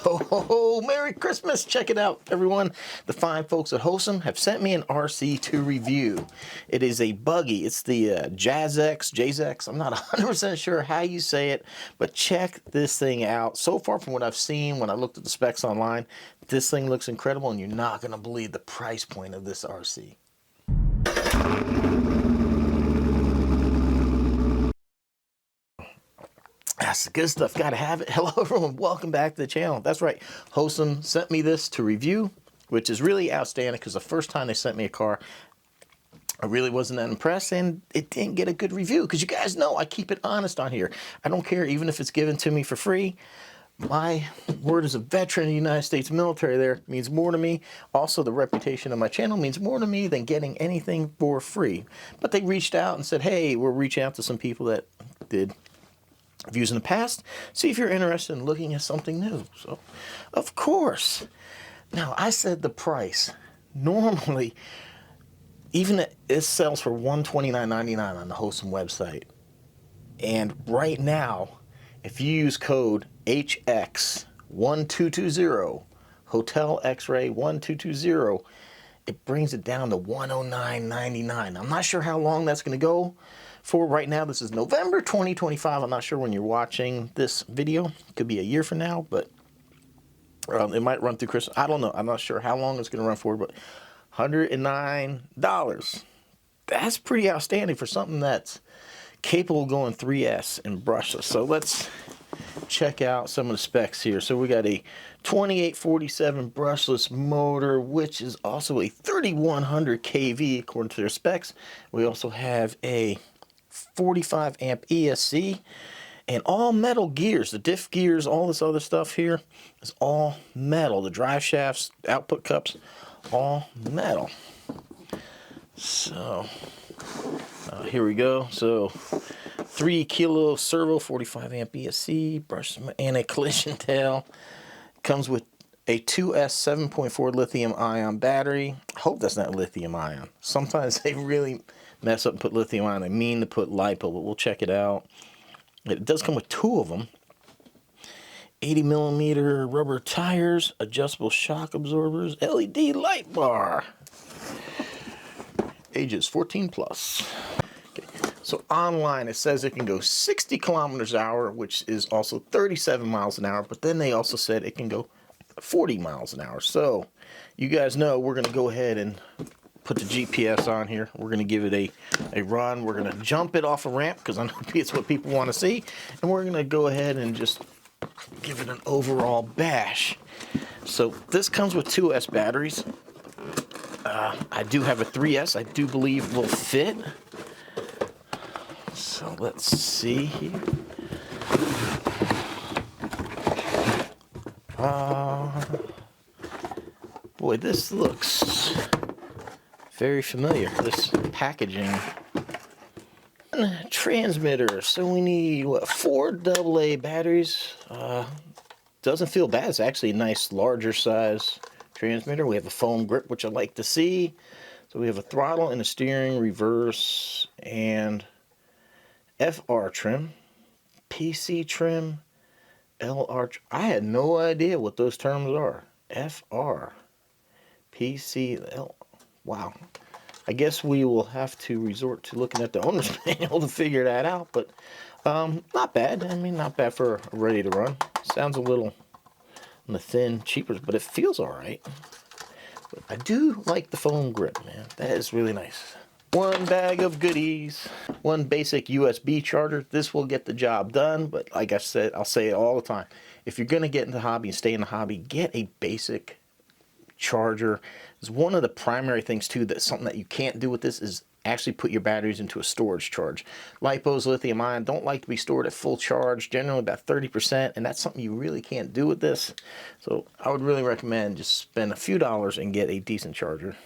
Ho, ho, ho, Merry Christmas. Check it out, everyone. The fine folks at Hosim have sent me an RC to review. It is a Buggy. It's the Jazex. I'm not 100% sure how you say it, but check this thing out. So far from what I've seen, when I looked at the specs online, this thing looks incredible, and you're not going to believe the price point of this RC. That's the good stuff. Gotta have it. Hello, everyone. Welcome back to the channel. That's right. Hosim sent me this to review, which is really outstanding because the first time they sent me a car, I really wasn't that impressed, and it didn't get a good review because you guys know I keep it honest on here. I don't care even if it's given to me for free. My word as a veteran of the United States military there means more to me. Also, the reputation of my channel means more to me than getting anything for free. But they reached out and said, hey, we're reaching out to some people that did reviews in the past, see if you're interested in looking at something new. So, of course. Now, I said the price. Normally, even it sells for $129.99 on the Hosim website. And right now, if you use code HX1220, Hotel X-Ray 1220, it brings it down to $109.99. I'm not sure how long that's going to go for. Right now, this is November 2025. I'm not sure when you're watching this video. It could be a year from now, but it might run through Christmas. I don't know. I'm not sure how long it's going to run for, but $109. That's pretty outstanding for something that's capable of going 3S and brushless. So let's check out some of the specs here. So we got a 2847 brushless motor, which is also a 3100 kV according to their specs. We also have a 45 amp ESC and all metal gears. The diff gears, all this other stuff here is all metal. The drive shafts, output cups, all metal. So here we go. So 3 kilo servo, 45 amp ESC, brush, and a collision tail. Comes with a 2S 7.4 lithium ion battery. I hope that's not lithium ion. Sometimes they really mess up and put lithium ion. They mean to put lipo, but we'll check it out. It does come with 2 of them. 80mm rubber tires, adjustable shock absorbers, LED light bar. Ages 14 plus. Okay. So online it says it can go 60 kilometers an hour, which is also 37 miles an hour, but then they also said it can go 40 miles an hour. So you guys know we're going to go ahead and put the GPS on here. We're going to give it a run. We're going to jump it off a ramp because I know it's what people want to see. And we're going to go ahead and just give it an overall bash. So this comes with 2S batteries. I do have a 3S. I do believe will fit. So let's see here. Boy, this looks very familiar, this packaging. Transmitter. So we need, what, 4 AA batteries. Doesn't feel bad. It's actually a nice larger size transmitter. We have a foam grip, which I like to see. So we have a throttle and a steering, reverse, and FR trim, PC trim, LR. I had no idea what those terms are. FR, PC, L. Wow. I guess we will have to resort to looking at the owner's manual to figure that out, but not bad. I mean, not bad for ready to run. Sounds a little on the thin, cheaper, but it feels all right. But I do like the foam grip, man. That is really nice. 1 bag of goodies. 1 basic USB charger. This will get the job done, but like I said, I'll say it all the time. If you're going to get into the hobby and stay in the hobby, get a basic charger. Is one of the primary things too, that something that you can't do with this is actually put your batteries into a storage charge. LiPos, lithium ion, don't like to be stored at full charge, generally about 30%, and that's something you really can't do with this. So I would really recommend just spend a few dollars and get a decent charger.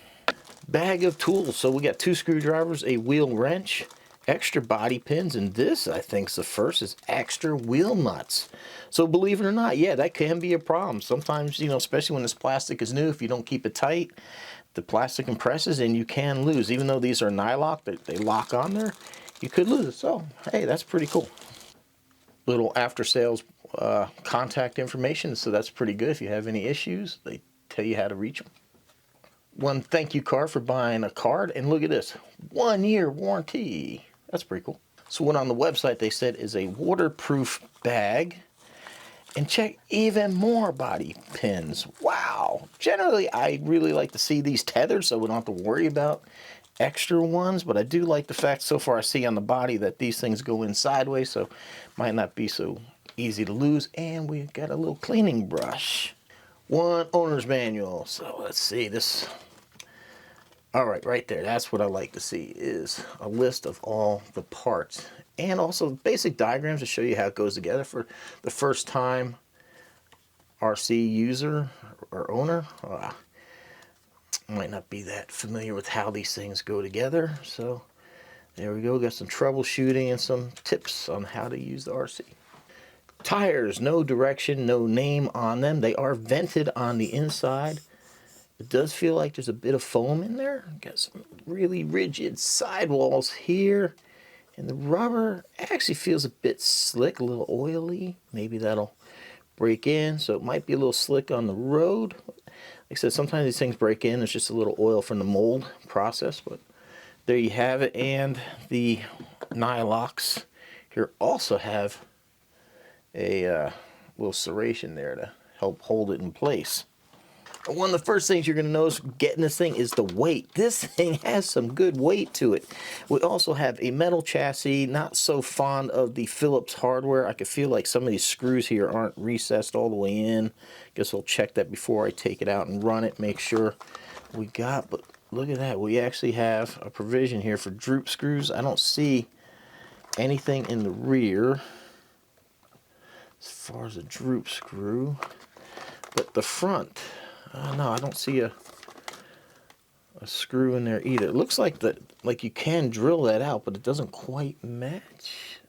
Bag of tools. So we got 2 screwdrivers, a wheel wrench, extra body pins, and this, I think, is the first, is extra wheel nuts. So believe it or not, yeah, that can be a problem. Sometimes, you know, especially when this plastic is new, if you don't keep it tight, the plastic compresses and you can lose. Even though these are nylock, they lock on there, you could lose it. So, hey, that's pretty cool. Little after sales contact information, so that's pretty good. If you have any issues, they tell you how to reach them. One thank you card for buying a card, and look at this, 1-year warranty. That's pretty cool. So what on the website they said is a waterproof bag, and check even more body pins. Wow. Generally, I really like to see these tethered so we don't have to worry about extra ones, but I do like the fact so far I see on the body that these things go in sideways, so might not be so easy to lose. And we got a little cleaning brush. One owner's manual. So let's see this. All right, right there. That's what I like to see, is a list of all the parts. And also basic diagrams to show you how it goes together for the first time RC user or owner. Might not be that familiar with how these things go together. So there we go. Got some troubleshooting and some tips on how to use the RC. Tires, no direction, no name on them. They are vented on the inside. It does feel like there's a bit of foam in there. Got some really rigid sidewalls here. And the rubber actually feels a bit slick, a little oily. Maybe that'll break in. So it might be a little slick on the road. Like I said, sometimes these things break in. It's just a little oil from the mold process. But there you have it. And the nylocks here also have a little serration there to help hold it in place. One of the first things you're going to notice getting this thing is the weight. This thing has some good weight to it. We also have a metal chassis. Not so fond of the Phillips hardware. I could feel like some of these screws here aren't recessed all the way in. Guess I'll check that before I take it out and run it. Make sure we got, but look at that. We actually have a provision here for droop screws. I don't see anything in the rear as far as a droop screw. But the front, no, I don't see a screw in there either. It looks like you can drill that out, but it doesn't quite match.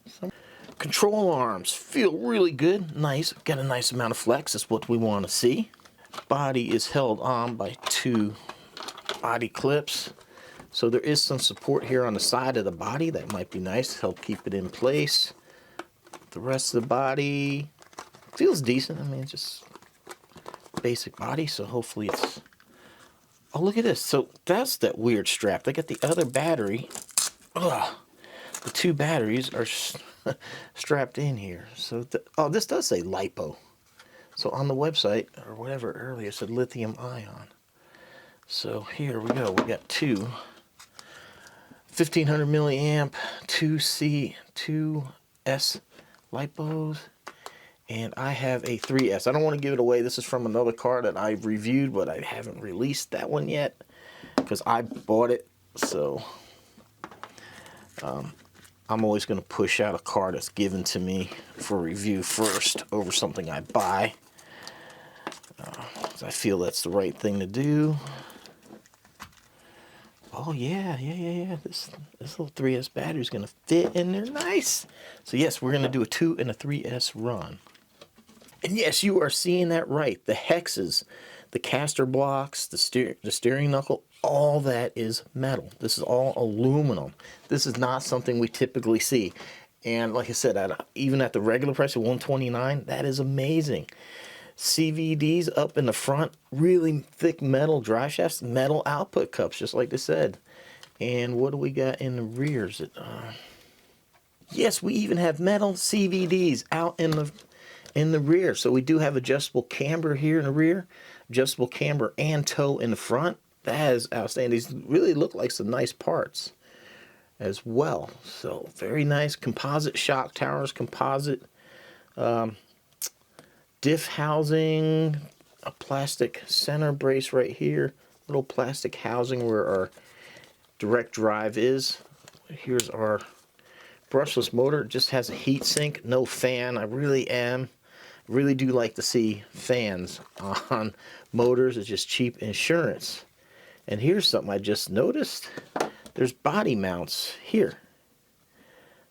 Control arms feel really good, nice. Got a nice amount of flex. That's what we want to see. Body is held on by 2 body clips, so there is some support here on the side of the body. That might be nice to help keep it in place. The rest of the body feels decent. I mean, it's just basic body, so hopefully it's... Oh, look at this. So that's that weird strap. They got the other battery. Ugh. The 2 batteries are strapped in here. So oh, this does say lipo. So on the website or whatever earlier it said lithium ion. So here we go. We got 2 1500 milliamp 2C 2S lipos. And I have a 3S. I don't want to give it away. This is from another car that I've reviewed, but I haven't released that one yet because I bought it. So I'm always going to push out a car that's given to me for review first over something I buy. I feel that's the right thing to do. Oh yeah. This little 3S battery is going to fit in there nice. So yes, we're going to do a 2 and a 3S run. And yes, you are seeing that right. The hexes, the caster blocks, the steering knuckle, all that is metal. This is all aluminum. This is not something we typically see. And like I said, even at the regular price of $129, that is amazing. CVDs up in the front, really thick metal drive shafts, metal output cups, just like they said. And what do we got in the rear? Yes, we even have metal CVDs out in the rear. So we do have adjustable camber here in the rear, adjustable camber and toe in the front. That is outstanding. These really look like some nice parts as well. So very nice. Composite shock towers, composite diff housing, a plastic center brace right here, little plastic housing where our direct drive is. Here's our brushless motor. It just has a heat sink, no fan. I really do like to see fans on motors. It's just cheap insurance. And here's something I just noticed. There's body mounts here.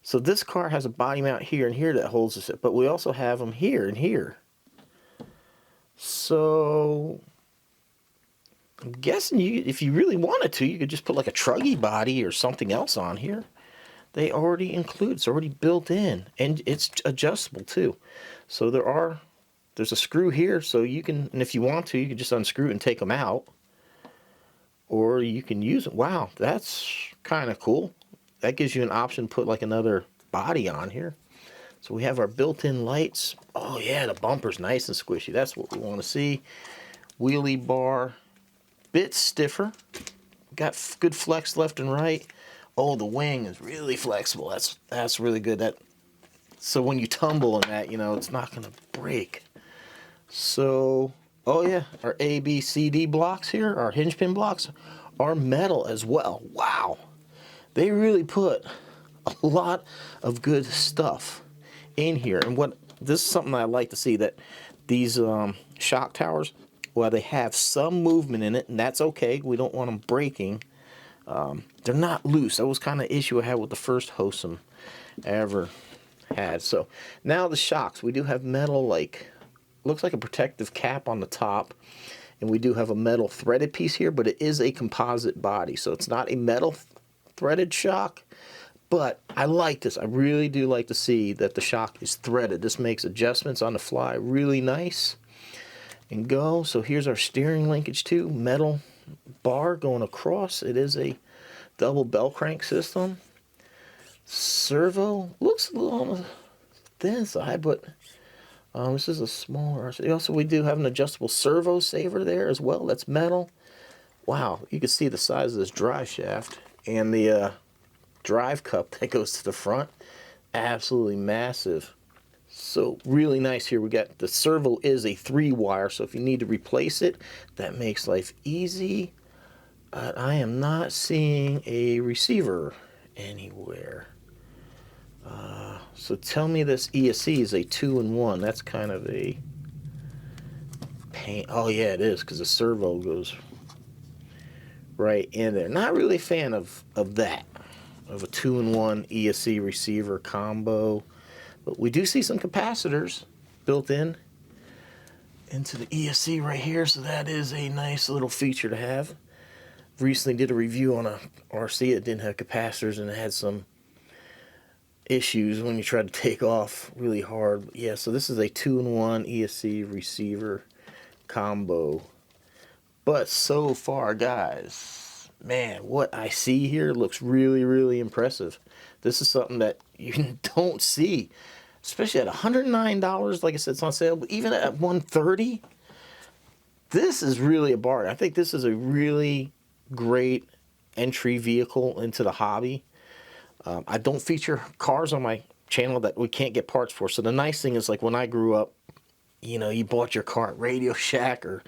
So this car has a body mount here and here that holds this, but we also have them here and here. So I'm guessing if you really wanted to, you could just put like a truggy body or something else on here. they already include. It's already built in, and it's adjustable too. So there's a screw here, so you can, and if you want to, you can just unscrew it and take them out, or you can use it. Wow, that's kind of cool. That gives you an option to put like another body on here. So we have our built-in lights. Oh yeah, the bumper's nice and squishy. That's what we want to see. Wheelie bar, bit stiffer. Got good flex left and right. Oh, the wing is really flexible. That's really good. So when you tumble in that, it's not gonna break. So, oh yeah, our A, B, C, D blocks here, our hinge pin blocks, are metal as well. Wow, they really put a lot of good stuff in here. And this is something I like to see, that these shock towers, well, they have some movement in it, and that's okay. We don't want them breaking. They're not loose. That was kind of an issue I had with the first Hosim I ever had. So now the shocks, we do have metal, looks like a protective cap on the top, and we do have a metal threaded piece here, but it is a composite body, so it's not a metal threaded shock. But I like this. I really do like to see that the shock is threaded. This makes adjustments on the fly really nice and go. So here's our steering linkage too, metal bar going across. It is a double bell crank system. Servo looks a little on the thin side, but this is a smaller RC. Also, we do have an adjustable servo saver there as well. That's metal. Wow, you can see the size of this drive shaft and the drive cup that goes to the front. Absolutely massive. So really nice here. We got the servo is a 3-wire, so if you need to replace it, that makes life easy. I am not seeing a receiver anywhere. So tell me this ESC is a 2-in-1. That's kind of a pain. Oh yeah, it is, because the servo goes right in there. Not really a fan of that, of a 2-in-1 ESC receiver combo. But we do see some capacitors built in into the ESC right here, so that is a nice little feature to have. Recently did a review on a RC that didn't have capacitors, and it had some issues when you try to take off really hard. But yeah, so this is a 2-in-1 ESC receiver combo. But so far, guys, man, what I see here looks really, really impressive. This is something that you don't see, especially at $109. Like I said, it's on sale, but even at $130, this is really a bargain. I think this is a really great entry vehicle into the hobby. I don't feature cars on my channel that we can't get parts for. So the nice thing is, like when I grew up, you bought your car at Radio Shack or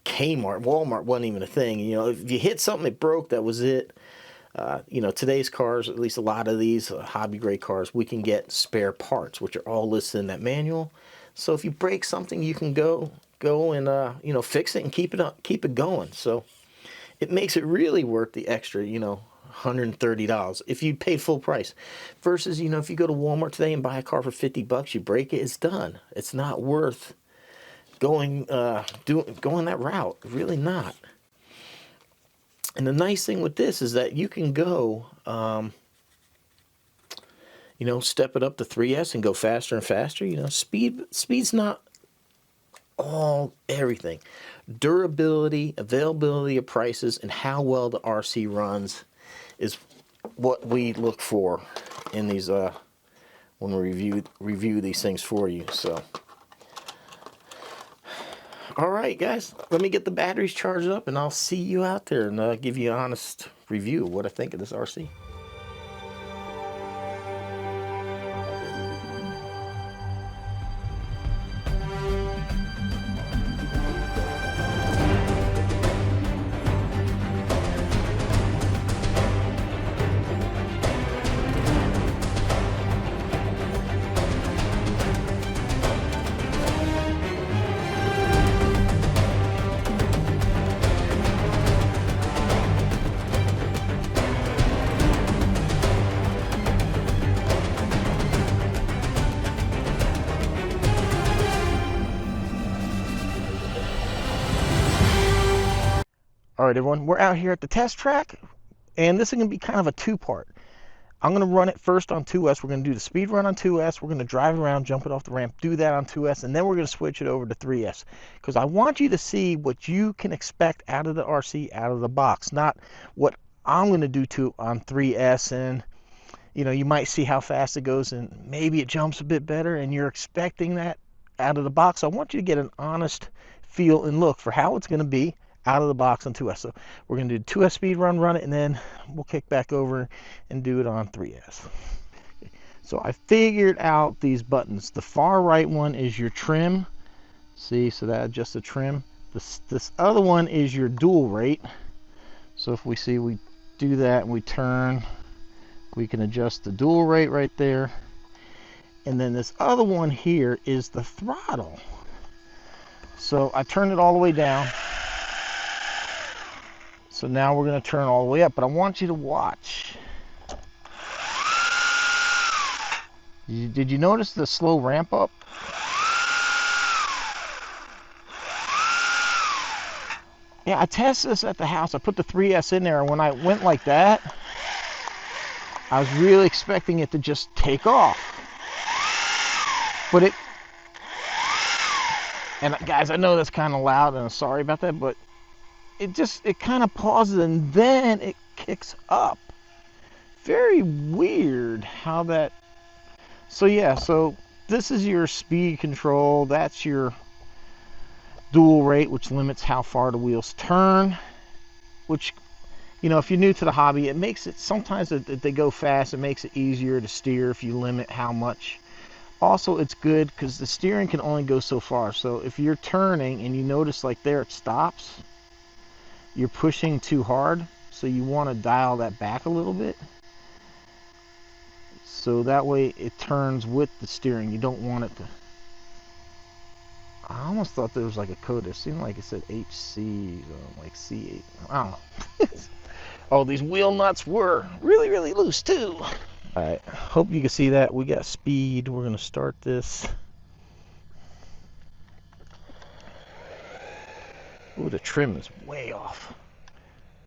Kmart. Walmart wasn't even a thing. If you hit something that broke, that was it. Today's cars, at least a lot of these hobby grade cars, we can get spare parts, which are all listed in that manual. So if you break something, you can go and fix it and keep it going. So it makes it really worth the extra, $130 if you pay full price. Versus, if you go to Walmart today and buy a car for $50, you break it, it's done. It's not worth going that route. Really not. And the nice thing with this is that you can go, step it up to 3S and go faster and faster. Speed's not everything. Durability, availability of prices, and how well the RC runs is what we look for in these when we review these things for you. So, all right, guys, let me get the batteries charged up, and I'll see you out there and give you an honest review of what I think of this RC. All right, everyone, we're out here at the test track, and this is going to be kind of a two-part. I'm going to run it first on 2S. We're going to do the speed run on 2S. We're going to drive around, jump it off the ramp, do that on 2S, and then we're going to switch it over to 3S. Because I want you to see what you can expect out of the RC out of the box, not what I'm going to do to on 3S. And, you know, you might see how fast it goes and maybe it jumps a bit better and you're expecting that out of the box. I want you to get an honest feel and look for how it's going to be out of the box on 2S. So we're going to do 2S speed run it, and then we'll kick back over and do it on 3S. So I figured out these buttons. The far right one is your trim. See, so that adjusts the trim. This other one is your dual rate. So if we see we do that and we turn, we can adjust the dual rate right there. And then this other one here is the throttle. So I turn it all the way down. So now we're going to turn all the way up, but I want you to watch. Did you notice the slow ramp up? Yeah, I tested this at the house. I put the 3S in there, and when I went like that, I was really expecting it to just take off. But it, and guys, I know that's kind of loud, and I'm sorry about that, but it kind of pauses and then it kicks up. Very weird how that. So yeah, so this is your speed control. That's your dual rate, which limits how far the wheels turn, which, you know, if you're new to the hobby, it makes it, sometimes if they go fast, it makes it easier to steer if you limit how much. Also, it's good because the steering can only go so far. So if you're turning and you notice like there it stops, you're pushing too hard, so you want to dial that back a little bit. So that way it turns with the steering. You don't want it to. I almost thought there was like a code. It seemed like it said HC, like C8. I don't know. Oh, these wheel nuts were really, really loose too. Alright, hope you can see that. We got speed. We're going to start this. Ooh, the trim is way off.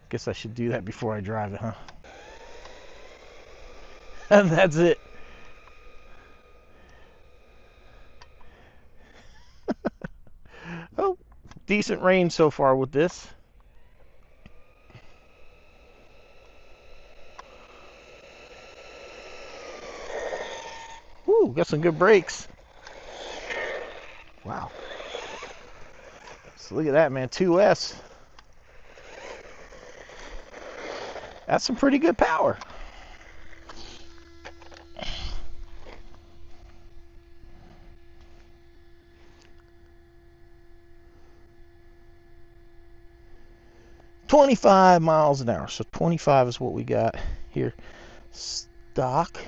Guess I should do that before I drive it, huh? And that's it. Oh, decent range so far with this. Ooh, got some good brakes. Wow. So look at that, man. 2S. That's some pretty good power. $25 miles an hour. So 25 is what we got here. Stock.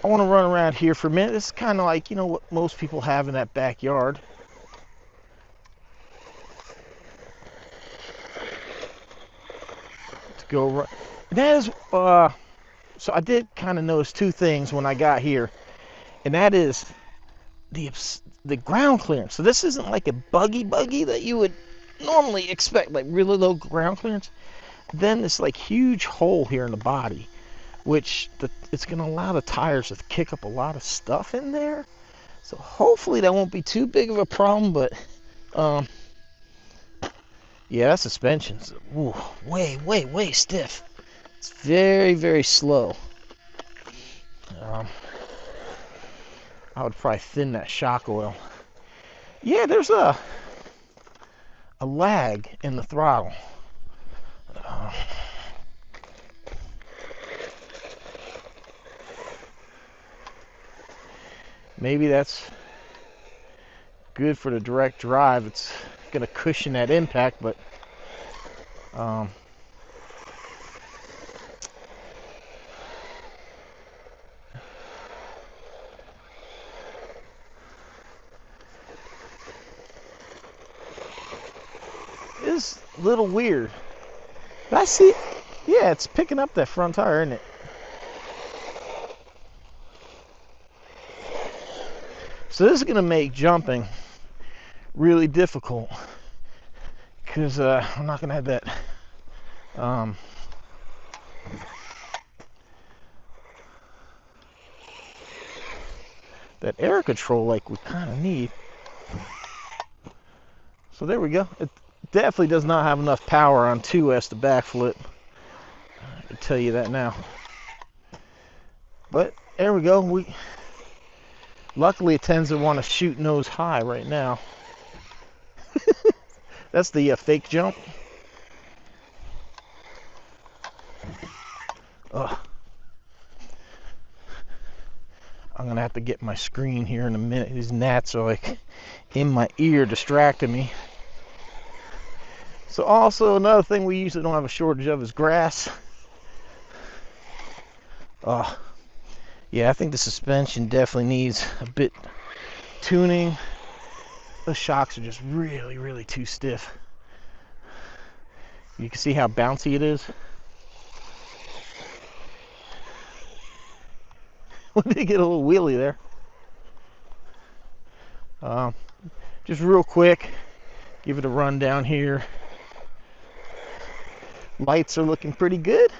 I want to run around here for a minute. This is kind of like, you know, what most people have in that backyard. To go run. That is, so I did kind of notice two things when I got here, and that is the ground clearance. So this isn't like a buggy that you would normally expect, like really low ground clearance. Then this like huge hole here in the body, which it's going to allow the tires to kick up a lot of stuff in there. So hopefully that won't be too big of a problem, but yeah, that suspension's way stiff. It's very, very slow. I would probably thin that shock oil. Yeah, there's a lag in the throttle. Maybe that's good for the direct drive. It's going to cushion that impact, but it's a little weird. I see. Yeah, it's picking up that front tire, isn't it? So this is going to make jumping really difficult because I'm not going to have that that air control like we kind of need. So there we go. It definitely does not have enough power on 2S to backflip. I can tell you that now. But there we go. Luckily it tends to want to shoot nose high right now. That's the fake jump. Ugh. I'm gonna have to get my screen here in a minute. These gnats are like in my ear distracting me. So also another thing we usually don't have a shortage of is grass. Yeah, I think the suspension definitely needs a bit tuning. The shocks are just really, really too stiff. You can see how bouncy it is. We did get a little wheelie there. Just real quick, give it a run down here. Lights are looking pretty good.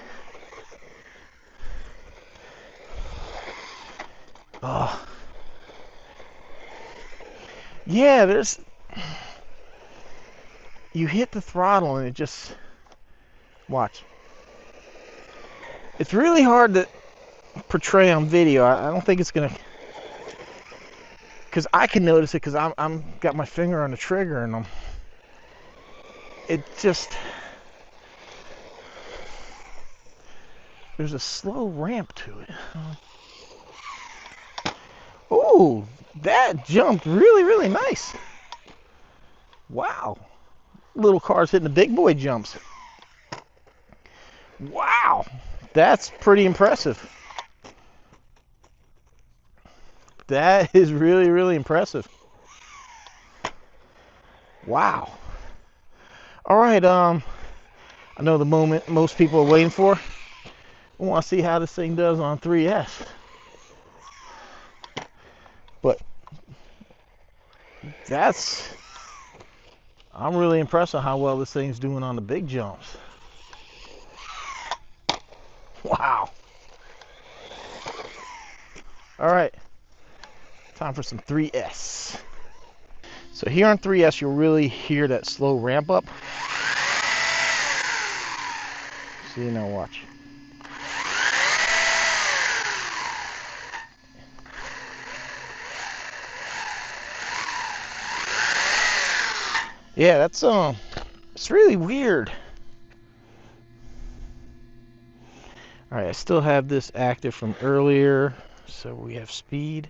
Yeah, you hit the throttle and it just, watch. It's really hard to portray on video. I don't think it's gonna, because I can notice it because I'm got my finger on the trigger and it just, there's a slow ramp to it. Oh, that jumped really, really nice. Wow. Little car's hitting the big boy jumps. Wow. That's pretty impressive. That is really, really impressive. Wow. All right, I know the moment most people are waiting for. I want to see how this thing does on 3S. But I'm really impressed with how well this thing's doing on the big jumps. Wow. All right, time for some 3S. So here on 3S, you'll really hear that slow ramp up. See, now watch. Yeah, that's it's really weird. All right, I still have this active from earlier, so we have speed.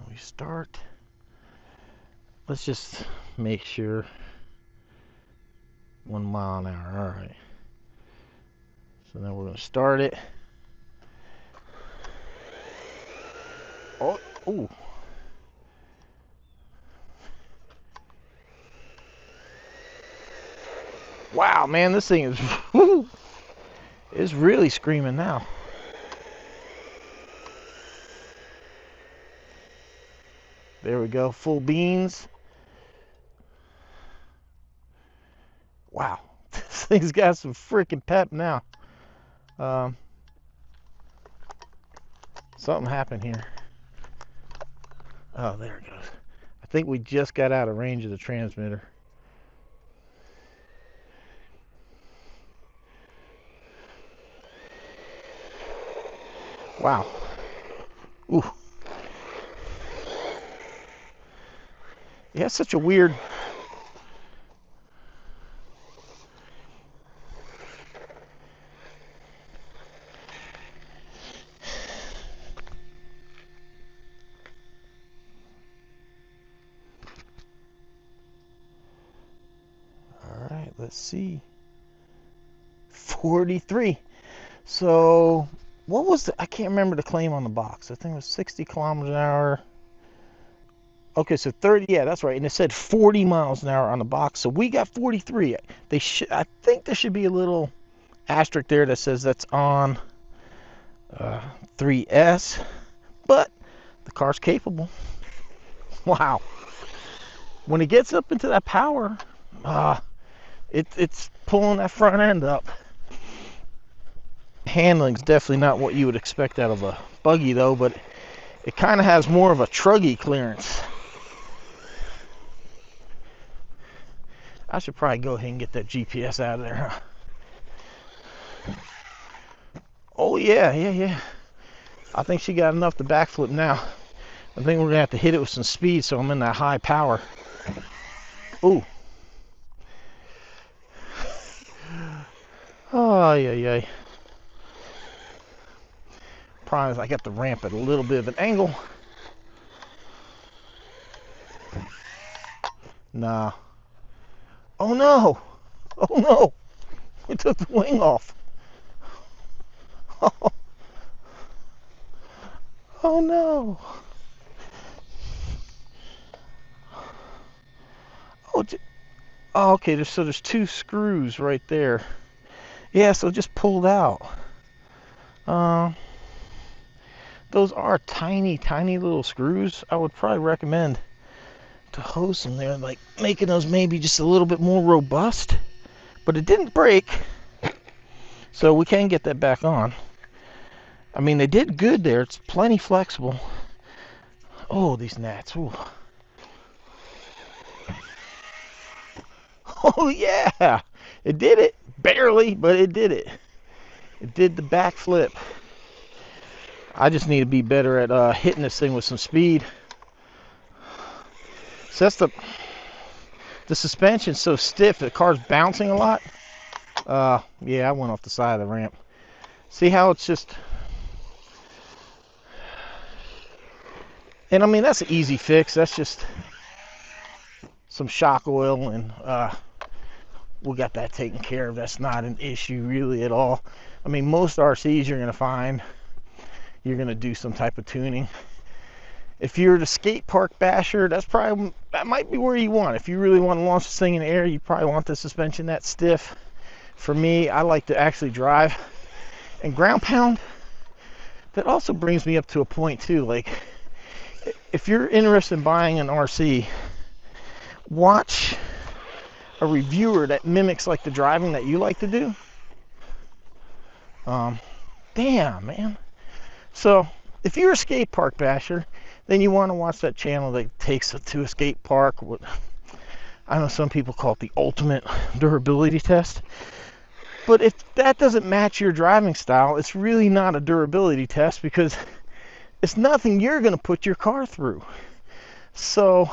We start. Let's just make sure 1 mile an hour. All right. So now we're going to start it. Oh, ooh. Wow, man, this thing is it's really screaming now. There we go, full beans. Wow, this thing's got some freaking pep now. Something happened here. Oh, there it goes. I think we just got out of range of the transmitter. Wow. Ooh. Yeah, it's such a weird. All right, let's see. 43. So what was I can't remember the claim on the box. I think it was 60 kilometers an hour. Okay, so 30, yeah, that's right. And it said 40 miles an hour on the box. So we got 43. I think there should be a little asterisk there that says that's on 3S, but the car's capable. Wow. When it gets up into that power, it's pulling that front end up. Handling's definitely not what you would expect out of a buggy though, but It kind of has more of a truggy clearance. I should probably go ahead and get that GPS out of there, huh? Oh yeah. I think she got enough to backflip now. I think we're gonna have to hit it with some speed so I'm in that high power. Ooh. Oh yeah. Problem is I got the ramp at a little bit of an angle. Nah. Oh no! Oh no! It took the wing off. Oh, oh no! Oh, oh, okay. There's two screws right there. Yeah, so it just pulled out. Those are tiny little screws. I would probably recommend to Hosim there, like making those maybe just a little bit more robust. But it didn't break, so we can get that back on. I mean, they did good there. It's plenty flexible. Oh, these gnats. Ooh. Oh yeah, it did it. Barely, but it did it. It did the backflip. I just need to be better at hitting this thing with some speed. So that's the suspension's so stiff, the car's bouncing a lot. Yeah, I went off the side of the ramp. See how it's just... And I mean, that's an easy fix. That's just some shock oil, and we got that taken care of. That's not an issue really at all. I mean, most RCs you're gonna find, you're gonna do some type of tuning. If you're the skate park basher, that might be where you want. If you really want to launch this thing in the air, you probably want the suspension that stiff. For me, I like to actually drive and ground pound. That also brings me up to a point too. Like, if you're interested in buying an RC, watch a reviewer that mimics like the driving that you like to do. Damn, man. So if you're a skate park basher, then you want to watch that channel that takes it to a skate park. What I know some people call it the ultimate durability test. But if that doesn't match your driving style, it's really not a durability test, because it's nothing you're going to put your car through. So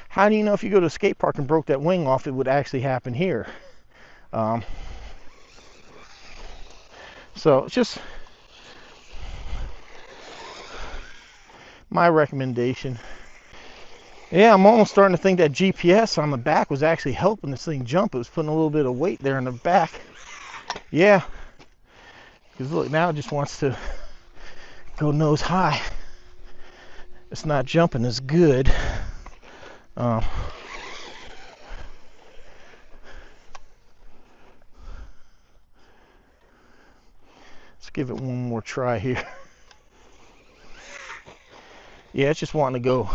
how do you know if you go to a skate park and broke that wing off, it would actually happen here? So it's just my recommendation. Yeah, I'm almost starting to think that GPS on the back was actually helping this thing jump. It was putting a little bit of weight there in the back. Yeah, because look, now it just wants to go nose high. It's not jumping as good. Let's give it one more try here. Yeah, it's just wanting to go.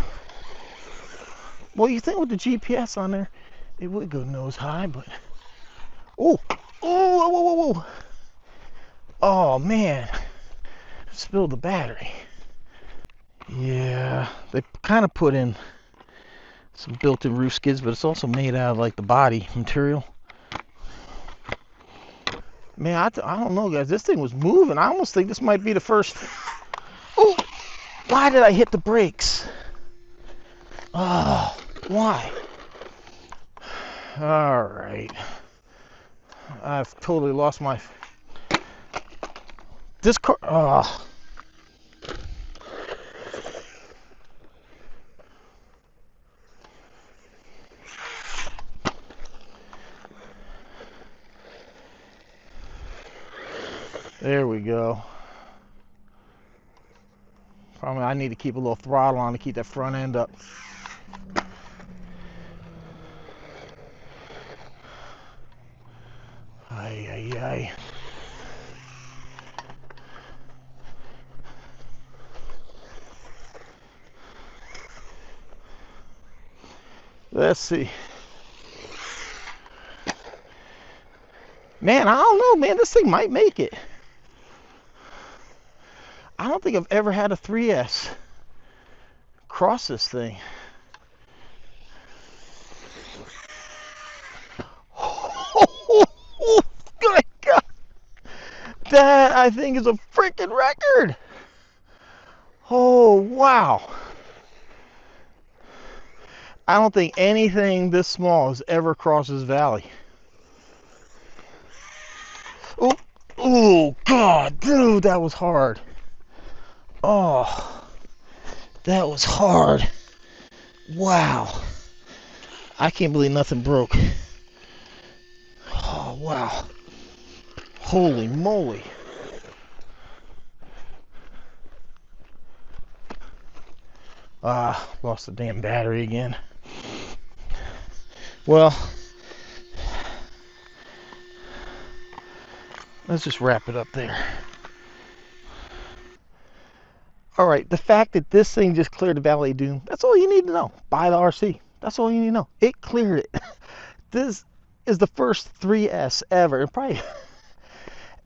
Well, you think with the GPS on there, it would go nose high, but... Oh! Oh! Oh, man. Spilled the battery. Yeah, they kind of put in some built-in roof skids, but it's also made out of, like, the body material. Man, I don't know, guys. This thing was moving. I almost think this might be the first... Oh! Why did I hit the brakes? Oh, why? All right. I've totally lost my... This car... Oh. There we go. Probably I need to keep a little throttle on to keep that front end up. Ay. Let's see. Man, I don't know, man. This thing might make it. I don't think I've ever had a 3S cross this thing. Oh, good God. That, I think, is a freaking record. Oh, wow. I don't think anything this small has ever crossed this valley. Oh, oh, God, dude, that was hard. Oh, that was hard. Wow. I can't believe nothing broke. Oh, wow. Holy moly. Lost the damn battery again. Well, let's just wrap it up there. All right, the fact that this thing just cleared the Valley of Doom, that's all you need to know. Buy the RC. That's all you need to know. It cleared it. This is the first 3S ever. It probably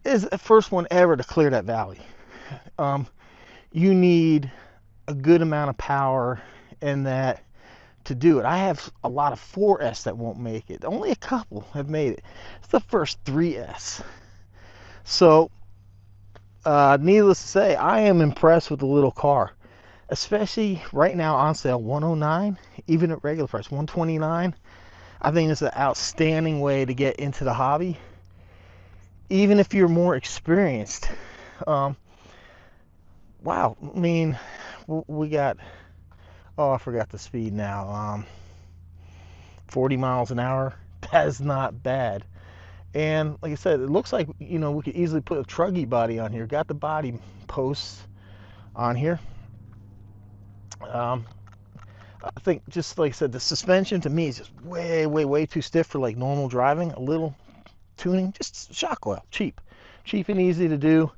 is the first one ever to clear that valley. You need a good amount of power in that to do it. I have a lot of 4S that won't make it. Only a couple have made it. It's the first 3S. So, needless to say, I am impressed with the little car. Especially right now on sale, $109, even at regular price, $129. I think it's an outstanding way to get into the hobby. Even if you're more experienced. Wow, I mean, we got, oh, I forgot the speed now. 40 miles an hour. That's not bad. And like I said, it looks like, you know, we could easily put a truggy body on here. Got the body posts on here. I think, just like I said, the suspension to me is just way too stiff for like normal driving. A little tuning, just shock oil, cheap and easy to do,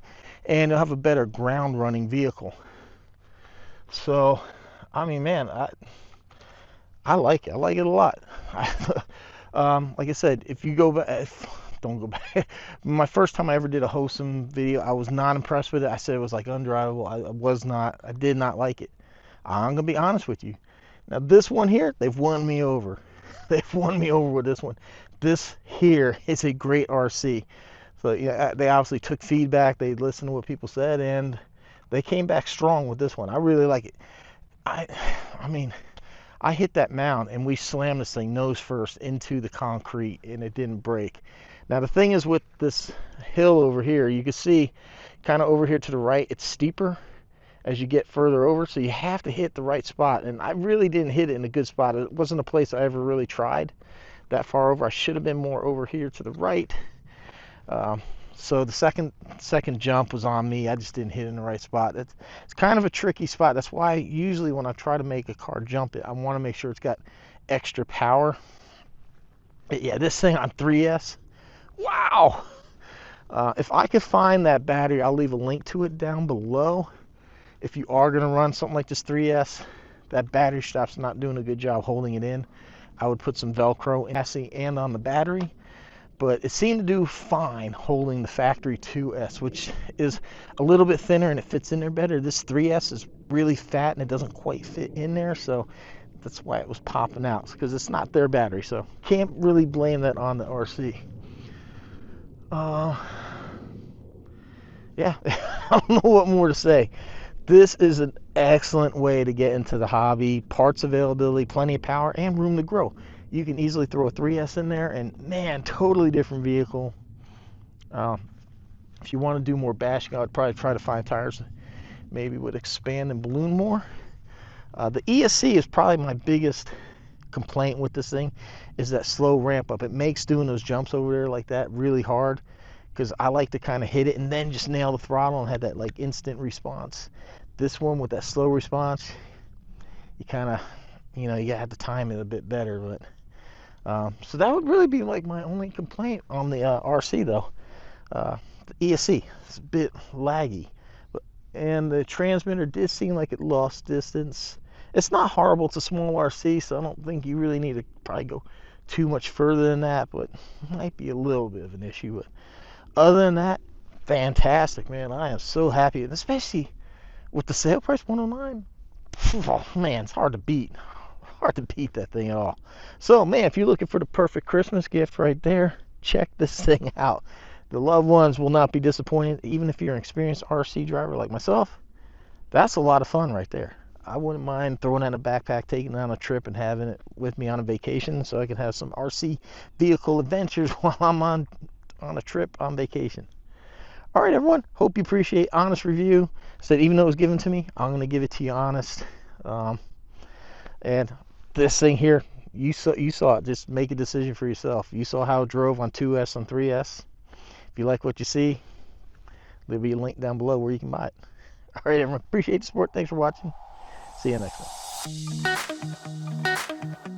and you'll have a better ground running vehicle. So, I mean, man, I like it. I like it a lot. Like I said, if you go back, don't go back. My first time I ever did a Hosim video, I was not impressed with it. I said it was like undrivable. I did not like it. I'm gonna be honest with you. Now this one here, they've won me over. They've won me over with this one. This here is a great RC. So yeah, they obviously took feedback. They listened to what people said, and they came back strong with this one. I really like it. I mean, I hit that mound and we slammed this thing nose first into the concrete, and it didn't break. Now the thing is, with this hill over here, you can see kind of over here to the right, it's steeper as you get further over, so you have to hit the right spot, and I really didn't hit it in a good spot. It wasn't a place I ever really tried that far over. I should have been more over here to the right. So the second jump was on me. I just didn't hit it in the right spot. It's kind of a tricky spot. That's why usually when I try to make a car jump it, I want to make sure it's got extra power. But yeah, this thing on 3S, wow. If I could find that battery, I'll leave a link to it down below. If you are going to run something like this 3S, that battery strap's not doing a good job holding it in. I would put some Velcro in the chassis and on the battery. But it seemed to do fine holding the factory 2S, which is a little bit thinner and it fits in there better. This 3S is really fat and it doesn't quite fit in there, so that's why it was popping out, because it's not their battery. So can't really blame that on the RC. Yeah, I don't know what more to say. This is an excellent way to get into the hobby. Parts availability, plenty of power, and room to grow. You can easily throw a 3S in there, and man, totally different vehicle. If you want to do more bashing, I would probably try to find tires maybe would expand and balloon more. The ESC is probably my biggest complaint with this thing, is that slow ramp up. It makes doing those jumps over there like that really hard, because I like to kind of hit it and then just nail the throttle and have that like instant response. This one with that slow response, you kind of, you know, you have to time it a bit better. But so that would really be like my only complaint on the RC though. The ESC is a bit laggy, and the transmitter did seem like it lost distance. It's not horrible. It's a small RC, so I don't think you really need to probably go too much further than that, but it might be a little bit of an issue. But other than that, fantastic, man. I am so happy, and especially with the sale price 109. Oh man, it's hard to beat. Hard to beat that thing at all. So man, if you're looking for the perfect Christmas gift right there, check this thing out. The loved ones will not be disappointed. Even if you're an experienced RC driver like myself, that's a lot of fun right there. I wouldn't mind throwing that in a backpack, taking it on a trip, and having it with me on a vacation, so I can have some RC vehicle adventures while I'm on a trip on vacation. All right, everyone. Hope you appreciate honest review. Said even though it was given to me, I'm gonna give it to you honest. And this thing here, you saw it. Just make a decision for yourself. You saw how it drove on 2S and 3S. If you like what you see, there'll be a link down below where you can buy it. All right, everyone. Appreciate the support. Thanks for watching. See you next time.